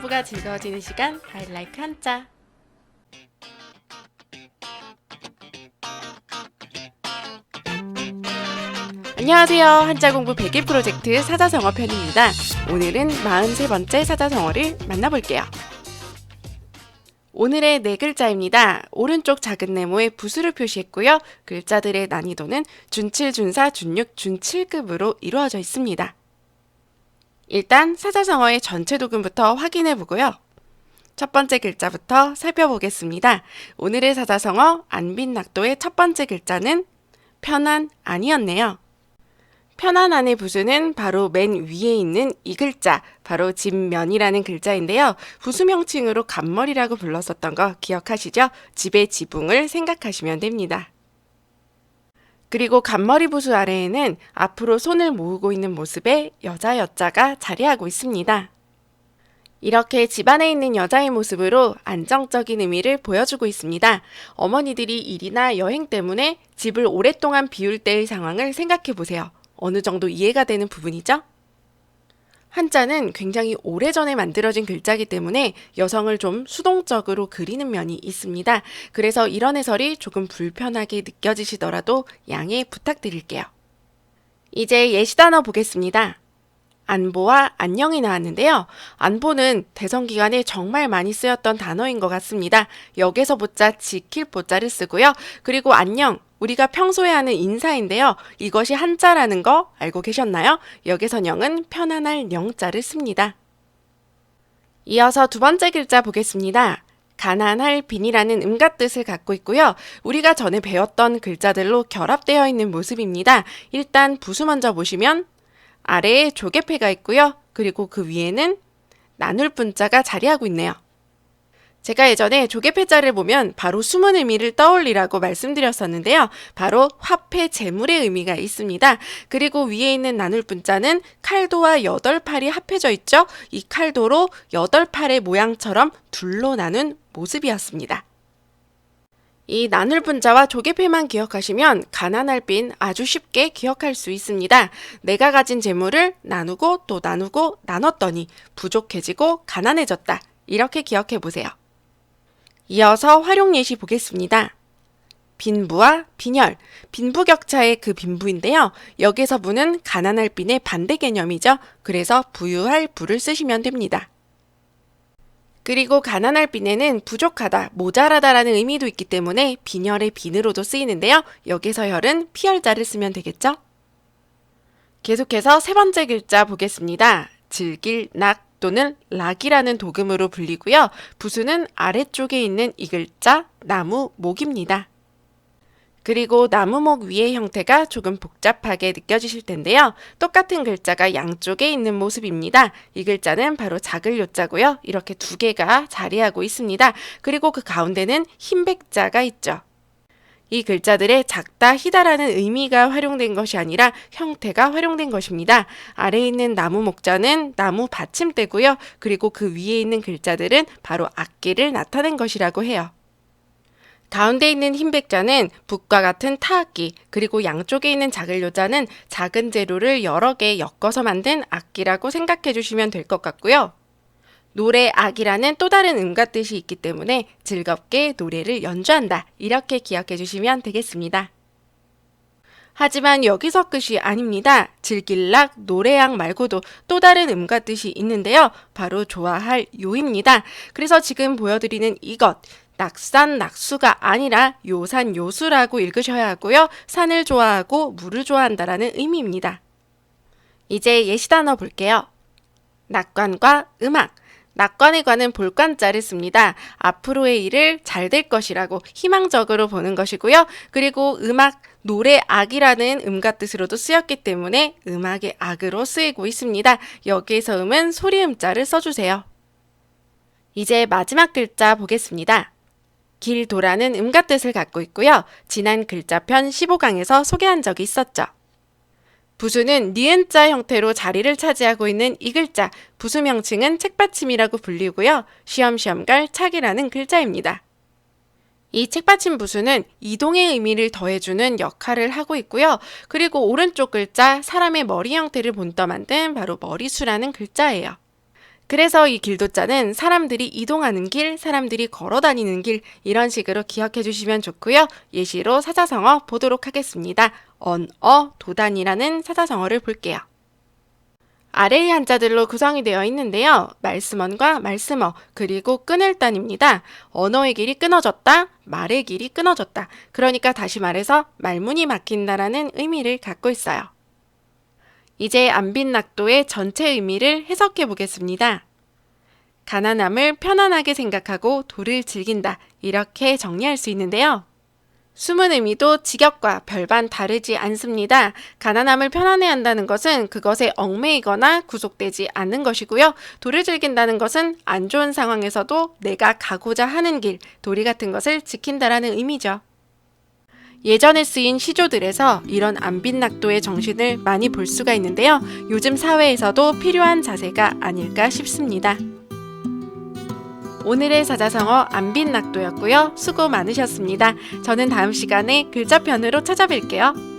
공부가 즐거워지는 시간 다일라이크 한자. 안녕하세요. 한자 공부 100일 프로젝트 사자성어 편입니다. 오늘은 43번째 사자성어를 만나볼게요. 오늘의 네 글자입니다. 오른쪽 작은 네모에 부수를 표시했고요. 글자들의 난이도는 준7, 준4, 준6, 준7급으로 이루어져 있습니다. 일단 사자성어의 전체 도금부터 확인해 보고요. 첫 번째 글자부터 살펴보겠습니다. 오늘의 사자성어 안빈낙도의 첫 번째 글자는 편안 안이었네요. 편안 안의 부수는 바로 맨 위에 있는 이 글자, 바로 집면이라는 글자인데요. 부수 명칭으로 간머리라고 불렀었던 거 기억하시죠? 집의 지붕을 생각하시면 됩니다. 그리고 간머리 부수 아래에는 앞으로 손을 모으고 있는 모습의 여자 여자가 자리하고 있습니다. 이렇게 집안에 있는 여자의 모습으로 안정적인 의미를 보여주고 있습니다. 어머니들이 일이나 여행 때문에 집을 오랫동안 비울 때의 상황을 생각해 보세요. 어느 정도 이해가 되는 부분이죠? 한자는 굉장히 오래전에 만들어진 글자이기 때문에 여성을 좀 수동적으로 그리는 면이 있습니다. 그래서 이런 해설이 조금 불편하게 느껴지시더라도 양해 부탁드릴게요. 이제 예시 단어 보겠습니다. 안보와 안녕이 나왔는데요. 안보는 대선 기간에 정말 많이 쓰였던 단어인 것 같습니다. 역에서 보자 지킬 보자를 쓰고요. 그리고 안녕, 우리가 평소에 하는 인사인데요. 이것이 한자라는 거 알고 계셨나요? 역에서 영은 편안할 영자를 씁니다. 이어서 두 번째 글자 보겠습니다. 가난할 빈이라는 음가 뜻을 갖고 있고요. 우리가 전에 배웠던 글자들로 결합되어 있는 모습입니다. 일단 부수 먼저 보시면 아래에 조개패가 있고요. 그리고 그 위에는 나눌 분자가 자리하고 있네요. 제가 예전에 조개패자를 보면 바로 숨은 의미를 떠올리라고 말씀드렸었는데요. 바로 화폐 재물의 의미가 있습니다. 그리고 위에 있는 나눌 분자는 칼도와 8팔이 합해져 있죠. 이 칼도로 8팔의 모양처럼 둘로 나눈 모습이었습니다. 이 나눌 분자와 조개패만 기억하시면 가난할 빈 아주 쉽게 기억할 수 있습니다. 내가 가진 재물을 나누고 또 나누고 나눴더니 부족해지고 가난해졌다. 이렇게 기억해 보세요. 이어서 활용 예시 보겠습니다. 빈부와 빈혈, 빈부격차의 그 빈부인데요. 여기서 부는 가난할 빈의 반대 개념이죠. 그래서 부유할 부를 쓰시면 됩니다. 그리고 가난할 빈에는 부족하다, 모자라다라는 의미도 있기 때문에 빈혈의 빈으로도 쓰이는데요. 여기서 혈은 피혈자를 쓰면 되겠죠? 계속해서 세 번째 글자 보겠습니다. 즐길 낙 또는 락이라는 도금으로 불리고요. 부수는 아래쪽에 있는 이 글자 나무 목입니다. 그리고 나무목 위의 형태가 조금 복잡하게 느껴지실 텐데요. 똑같은 글자가 양쪽에 있는 모습입니다. 이 글자는 바로 작을 요자고요. 이렇게 두 개가 자리하고 있습니다. 그리고 그 가운데는 흰 백자가 있죠. 이 글자들의 작다, 희다라는 의미가 활용된 것이 아니라 형태가 활용된 것입니다. 아래에 있는 나무 목자는 나무 받침대고요. 그리고 그 위에 있는 글자들은 바로 악기를 나타낸 것이라고 해요. 가운데 있는 흰 백자는 붓과 같은 타악기, 그리고 양쪽에 있는 작을 요자는 작은 재료를 여러 개 엮어서 만든 악기라고 생각해 주시면 될 것 같고요. 노래 악이라는 또 다른 음가 뜻이 있기 때문에 즐겁게 노래를 연주한다. 이렇게 기억해 주시면 되겠습니다. 하지만 여기서 끝이 아닙니다. 즐길락, 노래악 말고도 또 다른 음가 뜻이 있는데요. 바로 좋아할 요입니다. 그래서 지금 보여드리는 이것, 낙산, 낙수가 아니라 요산, 요수라고 읽으셔야 하고요. 산을 좋아하고 물을 좋아한다라는 의미입니다. 이제 예시 단어 볼게요. 낙관과 음악. 낙관에 관한 볼관자를 씁니다. 앞으로의 일을 잘 될 것이라고 희망적으로 보는 것이고요. 그리고 음악, 노래 악이라는 음가 뜻으로도 쓰였기 때문에 음악의 악으로 쓰이고 있습니다. 여기에서 음은 소리음자를 써주세요. 이제 마지막 글자 보겠습니다. 길도라는 음가 뜻을 갖고 있고요. 지난 글자편 15강에서 소개한 적이 있었죠. 부수는 니은자 형태로 자리를 차지하고 있는 이 글자, 부수 명칭은 책받침이라고 불리고요. 쉬엄쉬엄갈 착이라는 글자입니다. 이 책받침 부수는 이동의 의미를 더해주는 역할을 하고 있고요. 그리고 오른쪽 글자 사람의 머리 형태를 본떠 만든 바로 머리수라는 글자예요. 그래서 이 길도자는 사람들이 이동하는 길, 사람들이 걸어 다니는 길 이런 식으로 기억해 주시면 좋고요. 예시로 사자성어 보도록 하겠습니다. 도단이라는 사자성어를 볼게요. 아래의 한자들로 구성이 되어 있는데요. 말씀언과 말씀어, 그리고 끊을단입니다. 언어의 길이 끊어졌다, 말의 길이 끊어졌다. 그러니까 다시 말해서 말문이 막힌다라는 의미를 갖고 있어요. 이제 안빈낙도의 전체 의미를 해석해 보겠습니다. 가난함을 편안하게 생각하고 도를 즐긴다. 이렇게 정리할 수 있는데요. 숨은 의미도 직역과 별반 다르지 않습니다. 가난함을 편안해 한다는 것은 그것에 얽매이거나 구속되지 않는 것이고요. 도를 즐긴다는 것은 안 좋은 상황에서도 내가 가고자 하는 길, 도리 같은 것을 지킨다라는 의미죠. 예전에 쓰인 시조들에서 이런 안빈낙도의 정신을 많이 볼 수가 있는데요. 요즘 사회에서도 필요한 자세가 아닐까 싶습니다. 오늘의 사자성어 안빈낙도였고요. 수고 많으셨습니다. 저는 다음 시간에 글자편으로 찾아뵐게요.